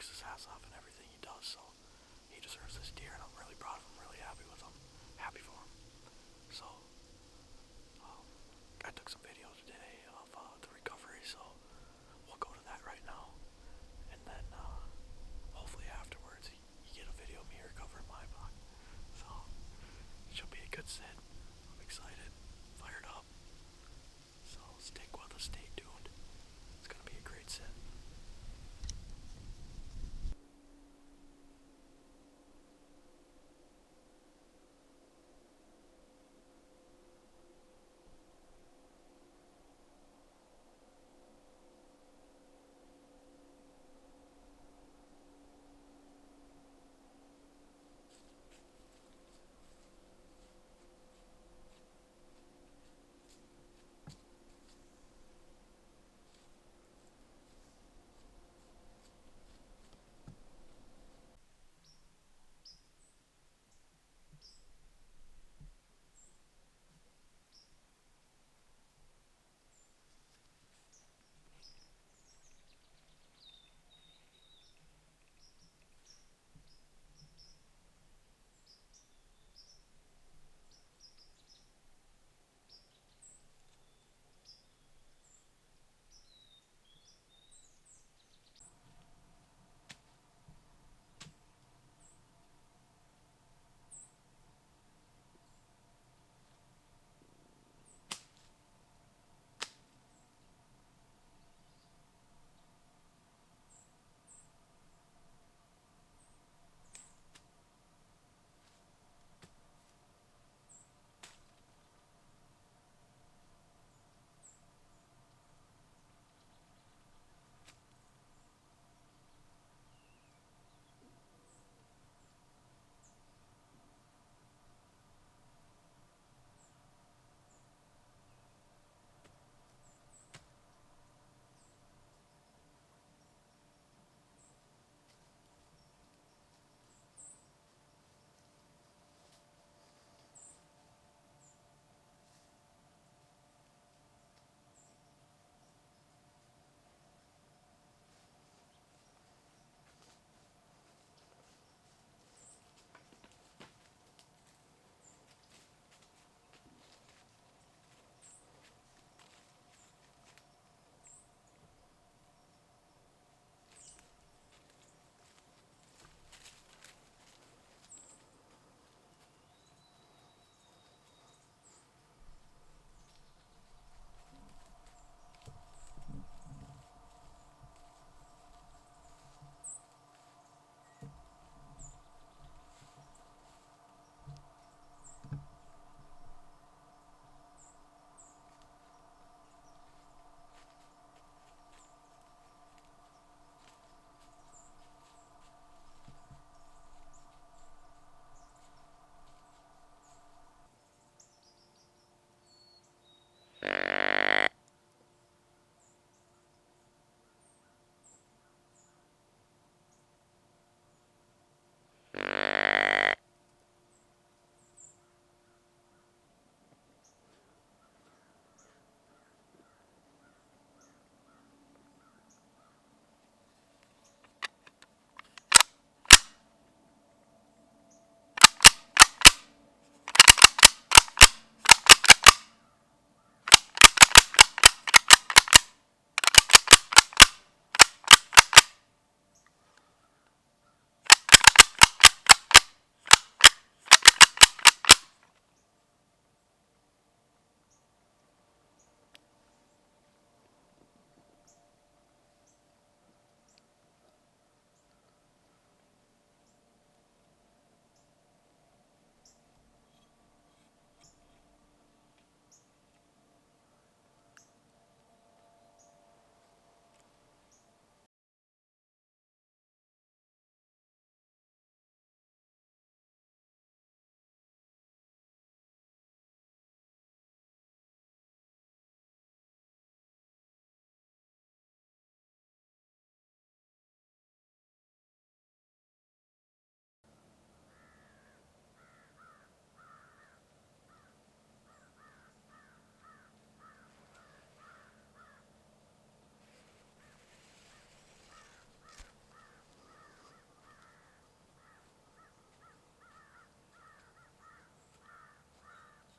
works his ass off in everything he does, so he deserves this deer, and I'm really proud of him, really happy with him, happy for him. So, um, I took some videos today of the recovery, so we'll go to that right now, and then hopefully afterwards you get a video of me recovering my buck. So, it should be a good sit. I'm excited, fired up. So stick with us, stay tuned. It's gonna be a great sit.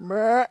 Meh.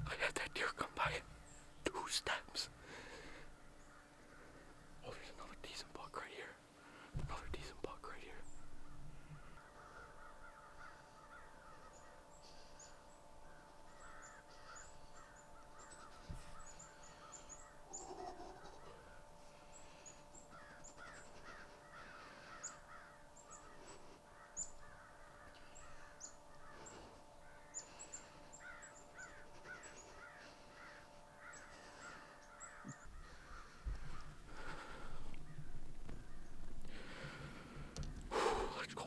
I had that deer come by 2 steps. Oh, there's another decent buck right here. Another decent buck right here. Let's go.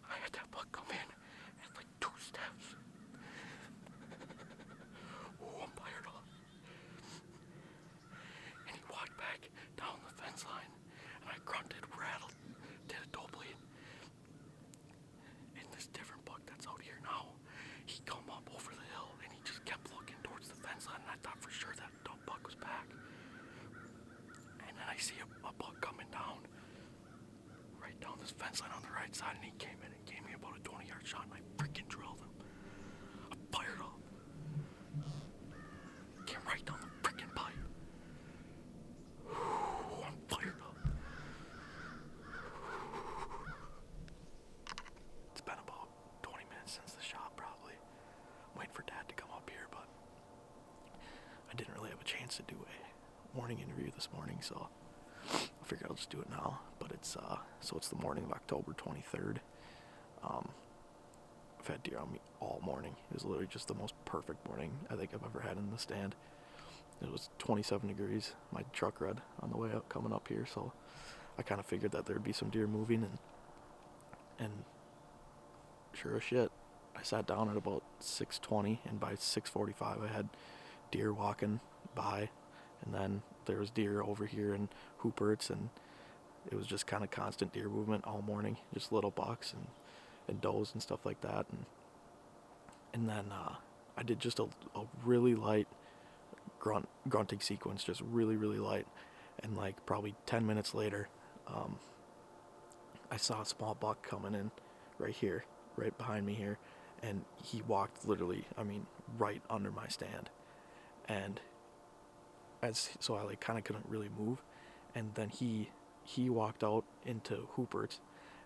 I had that buck come in at like 2 steps. Oh, I'm fired up. And he walked back down the fence line, and I grunted, rattled, did a toe bleed. And this different buck that's out here now, he come up over the hill, and he just kept looking towards the fence line, and I thought for sure that buck was back. And then I see a buck coming down, right down this fence line on the right side, and he came in and gave me about a 20-yard shot, and I freaking drilled him. I fired up. Came right down the freaking pipe. I'm fired up. It's been about 20 minutes since the shot, probably. I'm waiting for Dad to come up here, but I didn't really have a chance to do a morning interview this morning, so I figured I'll just do it now. But it's the morning of October 23rd. I've had deer on me all morning. It was literally just the most perfect morning I think I've ever had in the stand. It was 27 degrees. My truck read on the way up, coming up here, so I kind of figured that there'd be some deer moving, and sure as shit, I sat down at about 6:20, and by 6:45 I had deer walking by, and then there was deer over here in Hooperts, and it was just kind of constant deer movement all morning, just little bucks and does and stuff like that, and then I did just a really light grunting sequence, just really light, and like probably 10 minutes later, I saw a small buck coming in right here, right behind me here, and he walked literally, right under my stand, and so I like kind of couldn't really move, and then he walked out into Hooperts,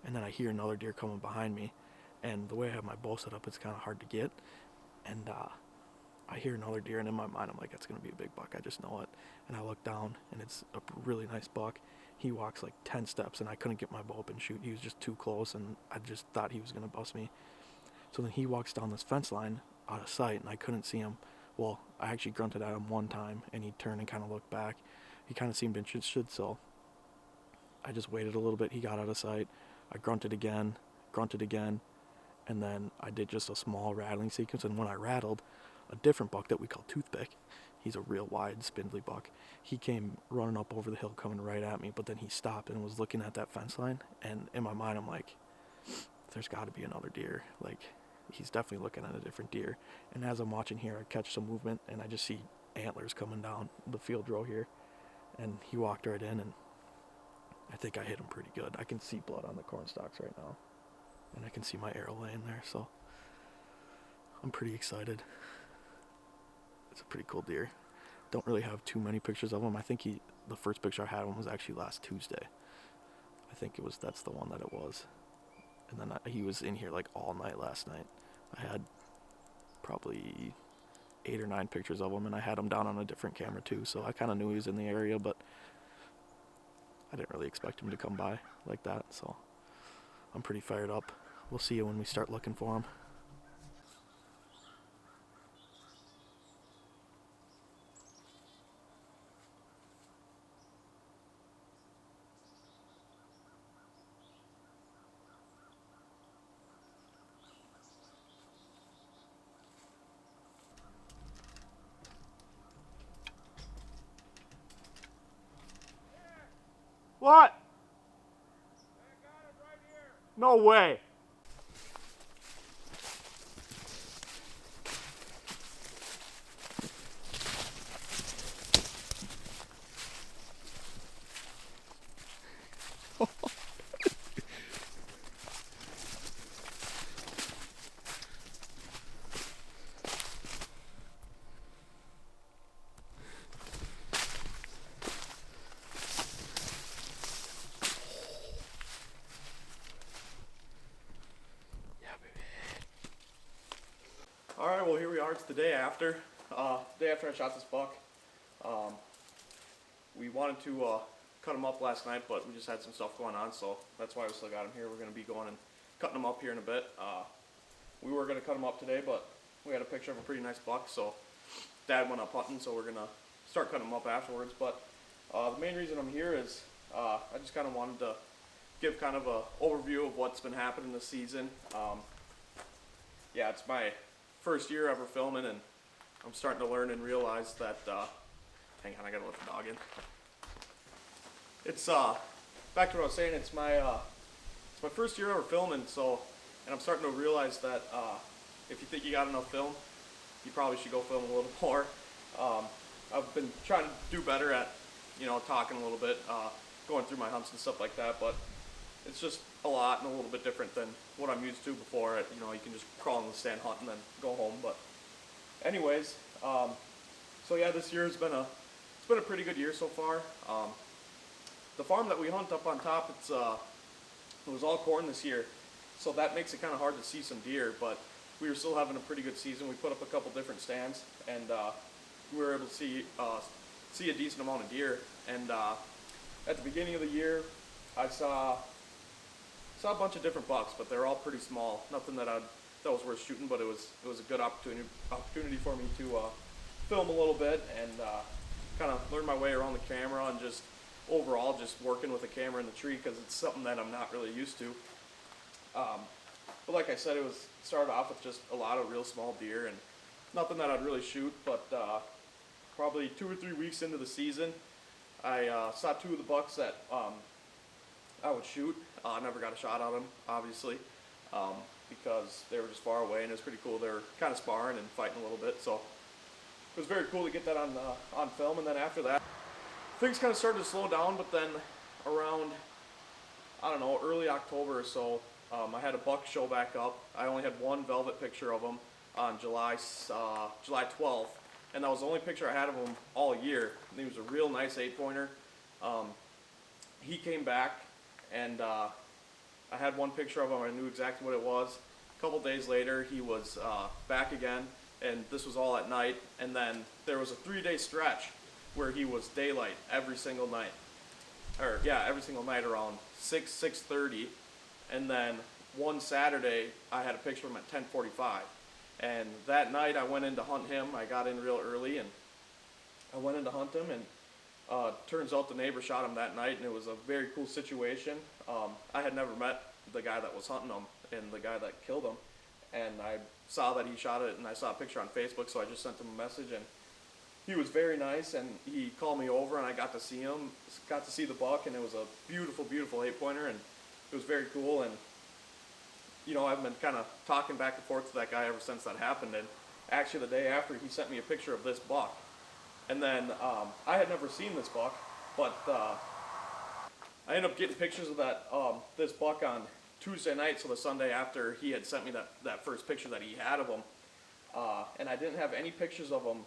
and then I hear another deer coming behind me, and the way I have my bow set up, it's kind of hard to get, and I hear another deer, and in my mind I'm like, that's gonna be a big buck, I just know it, and I look down, and it's a really nice buck. He walks like 10 steps, and I couldn't get my bow up and shoot. He was just too close, and I just thought he was gonna bust me. So then he walks down this fence line out of sight, and I couldn't see him. Well, I actually grunted at him one time, and he turned and kind of looked back. He kind of seemed interested, so I just waited a little bit. He got out of sight. I grunted again, and then I did just a small rattling sequence, and when I rattled, a different buck that we call Toothpick, he's a real wide, spindly buck, he came running up over the hill, coming right at me, but then he stopped and was looking at that fence line, and in my mind I'm like, there's got to be another deer, like, he's definitely looking at a different deer. And as I'm watching here, I catch some movement, and I just see antlers coming down the field row here, and he walked right in, and I think I hit him pretty good. I can see blood on the corn stalks right now, and I can see my arrow laying there, so I'm pretty excited. It's a pretty cool deer. Don't really have too many pictures of him. I think the first picture I had of him was actually last Tuesday. I think that's the one that it was. And then he was in here like all night last night. I had probably 8 or 9 pictures of him, and I had him down on a different camera too, so I kind of knew he was in the area, but I didn't really expect him to come by like that, so I'm pretty fired up. We'll see you when we start looking for them. What? I got it right here. No way. Alright, well here we are. It's the day after. Day after I shot this buck. We wanted to cut him up last night, but we just had some stuff going on, so that's why we still got him here. We're going to be going and cutting him up here in a bit. We were going to cut him up today, but we had a picture of a pretty nice buck, so Dad went up hunting, so we're going to start cutting him up afterwards. But the main reason I'm here is I just kind of wanted to give kind of an overview of what's been happening this season. Yeah, it's my first year ever filming, and I'm starting to learn and realize that, hang on, I gotta let the dog in. It's, back to what I was saying, it's my first year ever filming, so, and I'm starting to realize that, if you think you got enough film, you probably should go film a little more. I've been trying to do better at, you know, talking a little bit, going through my hunts and stuff like that, but it's just a lot and a little bit different than what I'm used to before. You know, you can just crawl in the stand, hunt, and then go home. But anyways, so yeah, this year has been a pretty good year so far. The farm that we hunt up on top, it was all corn this year, so that makes it kind of hard to see some deer. But we were still having a pretty good season. We put up a couple different stands, and we were able to see a decent amount of deer. And at the beginning of the year, I saw a bunch of different bucks, but they're all pretty small. Nothing that was worth shooting, but it was a good opportunity for me to film a little bit and kind of learn my way around the camera and just overall just working with the camera in the tree, because it's something that I'm not really used to. But like I said, it started off with just a lot of real small deer and nothing that I'd really shoot. But probably 2 or 3 weeks into the season, I saw 2 of the bucks that I would shoot. I never got a shot on them, obviously, because they were just far away, and it was pretty cool. They were kind of sparring and fighting a little bit, so it was very cool to get that on film. And then after that, things kind of started to slow down. But then around, I don't know, early October or so, I had a buck show back up. I only had one velvet picture of him on July 12th, and that was the only picture I had of him all year. And he was a real nice 8-pointer. He came back, and I had one picture of him. I knew exactly what it was. A couple days later, he was back again, and this was all at night. And then there was a 3-day stretch where he was daylight every single night. Or yeah, every single night around 6:30. And then one Saturday, I had a picture of him at 10:45. And that night, I went in to hunt him. I got in real early, and I went in to hunt him, and turns out the neighbor shot him that night, and it was a very cool situation. I had never met the guy that was hunting him and the guy that killed him, and I saw that he shot it, and I saw a picture on Facebook, so I just sent him a message, and he was very nice, and he called me over, and I got to see him, got to see the buck, and it was a beautiful, beautiful 8-pointer, and it was very cool. And you know, I've been kind of talking back and forth to that guy ever since that happened, and actually the day after, he sent me a picture of this buck. And then I had never seen this buck, but I ended up getting pictures of this buck on Tuesday night, so the Sunday after he had sent me that first picture that he had of him. And I didn't have any pictures of him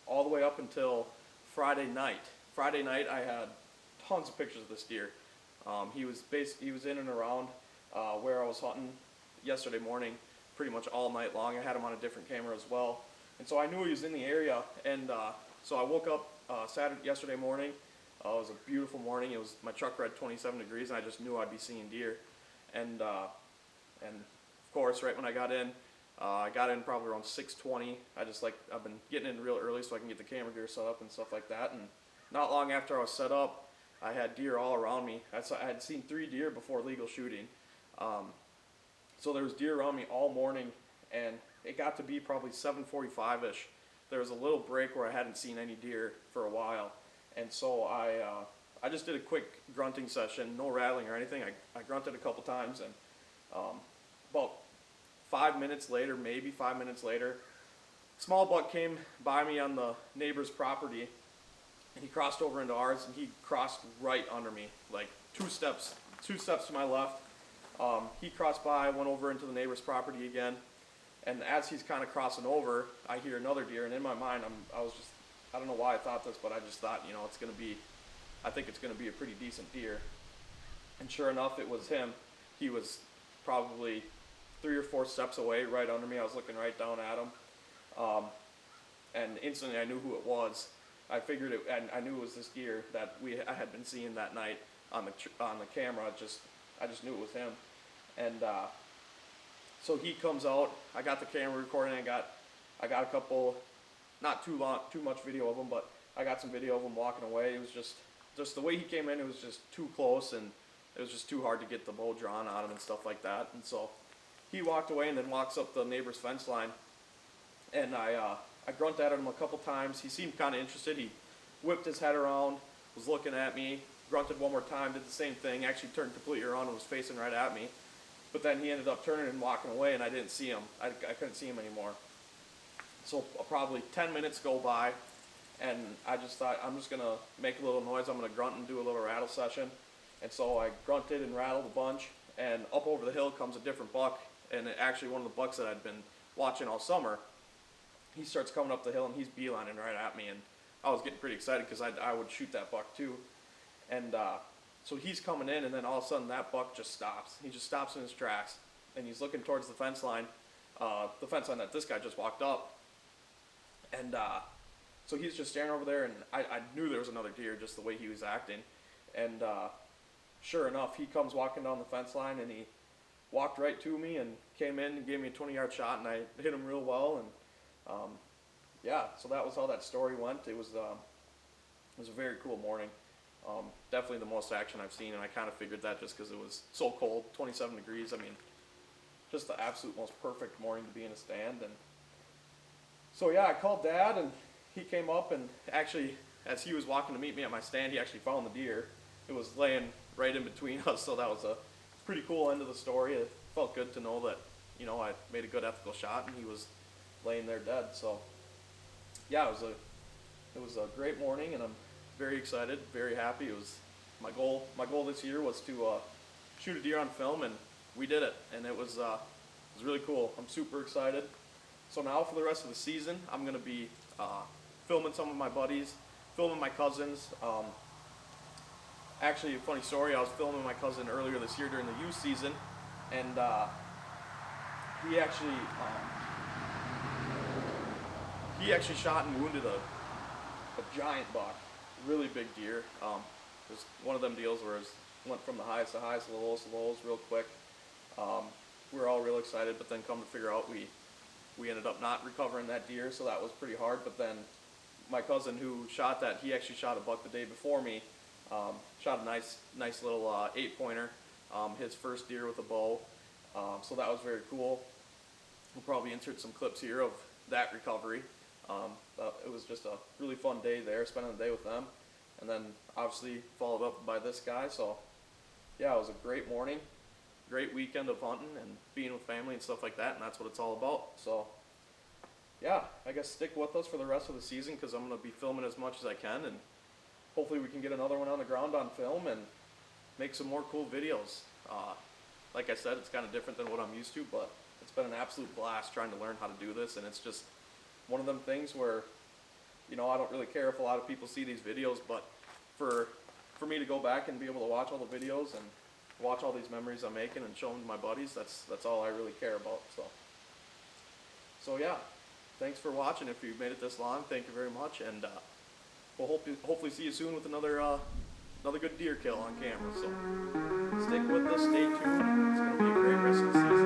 all the way up until Friday night. Friday night, I had tons of pictures of this deer. He was in and around where I was hunting yesterday morning, pretty much all night long. I had him on a different camera as well, and so I knew he was in the area. And so I woke up yesterday morning. It was a beautiful morning. My truck read 27 degrees, and I just knew I'd be seeing deer. And of course, right when I got in probably around 6:20. I've been getting in real early so I can get the camera gear set up and stuff like that. And not long after I was set up, I had deer all around me. I had seen 3 deer before legal shooting. So there was deer around me all morning, and it got to be probably 7:45ish. There was a little break where I hadn't seen any deer for a while, and so I just did a quick grunting session, no rattling or anything. I grunted a couple times, and about 5 minutes later, maybe 5 minutes later, small buck came by me on the neighbor's property, and he crossed over into ours, and he crossed right under me, like two steps to my left. He crossed by, went over into the neighbor's property again, and as he's kind of crossing over, I hear another deer, and in my mind, I don't know why I thought this, but I just thought, I think it's gonna be a pretty decent deer. And sure enough, it was him. He was probably 3 or 4 steps away, right under me. I was looking right down at him, and instantly I knew who it was. I figured it, and I knew it was this deer that I had been seeing that night on the camera. I just knew it was him, and so he comes out. I got the camera recording. I got a couple, not too much video of him, but I got some video of him walking away. It was just the way he came in. It was just too close, and it was just too hard to get the bow drawn on him and stuff like that. And so he walked away and then walks up the neighbor's fence line, and I grunted at him a couple times. He seemed kind of interested. He whipped his head around, was looking at me, grunted one more time, did the same thing, actually turned completely around and was facing right at me. But then he ended up turning and walking away, and I didn't see him. I couldn't see him anymore. So probably 10 minutes go by, and I just thought, I'm just going to make a little noise. I'm going to grunt and do a little rattle session. And so I grunted and rattled a bunch, and up over the hill comes a different buck, and actually one of the bucks that I'd been watching all summer. He starts coming up the hill, and he's beelining right at me, and I was getting pretty excited because I would shoot that buck too. And so he's coming in, and then all of a sudden that buck just stops. He just stops in his tracks, and he's looking towards the fence line that this guy just walked up. And so he's just staring over there, and I knew there was another deer just the way he was acting. And sure enough, he comes walking down the fence line, and he walked right to me and came in and gave me a 20-yard shot, and I hit him real well. And yeah, so that was how that story went. It was a very cool morning. Definitely the most action I've seen, and I kind of figured that just because it was so cold, 27 degrees. I mean, just the absolute most perfect morning to be in a stand. And so yeah, I called Dad, and he came up, and actually, as he was walking to meet me at my stand, he actually found the deer. It was laying right in between us, so that was a pretty cool end of the story. It felt good to know that, I made a good ethical shot, and he was laying there dead. So yeah, it was a great morning, and I'm very excited, very happy. It was my goal this year was to shoot a deer on film, and we did it, and it was really cool. I'm super excited. So now for the rest of the season, I'm gonna be filming some of my buddies, filming my cousins. Actually, a funny story, I was filming my cousin earlier this year during the youth season, and he actually shot and wounded a giant buck, really big deer. It was one of them deals where it went from the highest to highest, the lowest to lowest real quick. We were all real excited, but then come to figure out we ended up not recovering that deer, so that was pretty hard. But then my cousin who shot that, he actually shot a buck the day before me. Shot a nice little 8-pointer, his first deer with a bow. So that was very cool. We'll probably insert some clips here of that recovery. It was just a really fun day there, spending the day with them. And then obviously followed up by this guy. So yeah, it was a great morning, great weekend of hunting and being with family and stuff like that, and that's what it's all about. So yeah, I guess stick with us for the rest of the season, because I'm going to be filming as much as I can, and hopefully we can get another one on the ground on film and make some more cool videos. Like I said, it's kind of different than what I'm used to, but it's been an absolute blast trying to learn how to do this, and it's just one of them things where, I don't really care if a lot of people see these videos, but for me to go back and be able to watch all the videos and watch all these memories I'm making and show them to my buddies, that's all I really care about. So yeah, thanks for watching. If you've made it this long, thank you very much, and we'll hopefully see you soon with another another good deer kill on camera. So stick with us, stay tuned. It's going to be a great rest of the season.